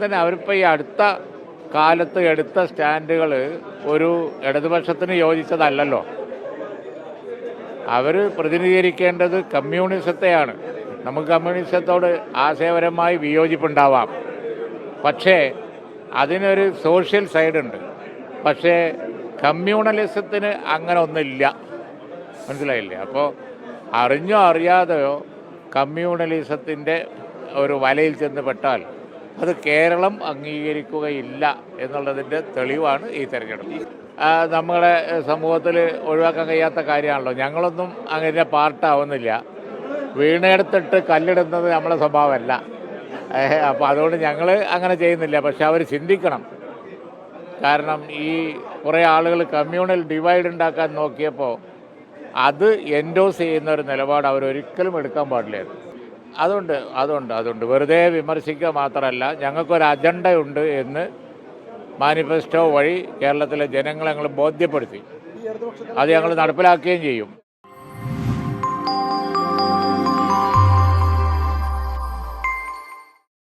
തന്നെ അവരിപ്പോൾ ഈ അടുത്ത കാലത്ത് എടുത്ത സ്റ്റാൻഡുകൾ ഒരു ഇടതുപക്ഷത്തിന് യോജിച്ചതല്ലല്ലോ. അവർ പ്രതിനിധീകരിക്കേണ്ടത് കമ്മ്യൂണിസത്തെയാണ്. നമുക്ക് കമ്മ്യൂണിസത്തോട് ആശയപരമായി വിയോജിപ്പുണ്ടാവാം, പക്ഷേ അതിനൊരു സോഷ്യൽ സൈഡുണ്ട്. പക്ഷേ കമ്മ്യൂണലിസത്തിന് അങ്ങനെ ഒന്നുമില്ല, മനസ്സിലായില്ലേ? അപ്പോൾ അറിഞ്ഞോ അറിയാതെയോ കമ്മ്യൂണലിസത്തിൻ്റെ ഒരു വലയിൽ ചെന്ന് പെട്ടാൽ അത് കേരളം അംഗീകരിക്കുകയില്ല എന്നുള്ളതിൻ്റെ തെളിവാണ് ഈ തെരഞ്ഞെടുപ്പ്. നമ്മുടെ സമൂഹത്തിൽ ഒഴിവാക്കാൻ കഴിയാത്ത കാര്യമാണല്ലോ. ഞങ്ങളൊന്നും അങ്ങനെ പാർട്ടാവുന്നില്ല. വീണെടുത്തിട്ട് കല്ലിടുന്നത് നമ്മളെ സ്വഭാവമല്ല. അപ്പോൾ അതുകൊണ്ട് ഞങ്ങൾ അങ്ങനെ ചെയ്യുന്നില്ല. പക്ഷെ അവർ ചിന്തിക്കണം. കാരണം ഈ കുറേ ആളുകൾ കമ്മ്യൂണൽ ഡിവൈഡ് ഉണ്ടാക്കാൻ നോക്കിയപ്പോൾ അത് എൻഡോസ് ചെയ്യുന്ന ഒരു നിലപാട് അവരൊരിക്കലും എടുക്കാൻ പാടില്ലായിരുന്നു. അതുകൊണ്ട് വെറുതെ വിമർശിക്കുക മാത്രമല്ല, ഞങ്ങൾക്കൊരു അജണ്ടയുണ്ട് എന്ന് മാനിഫെസ്റ്റോ വഴി കേരളത്തിലെ ജനങ്ങളെ ഞങ്ങൾ ബോധ്യപ്പെടുത്തി. അത് ഞങ്ങൾ നടപ്പിലാക്കുകയും ചെയ്യും.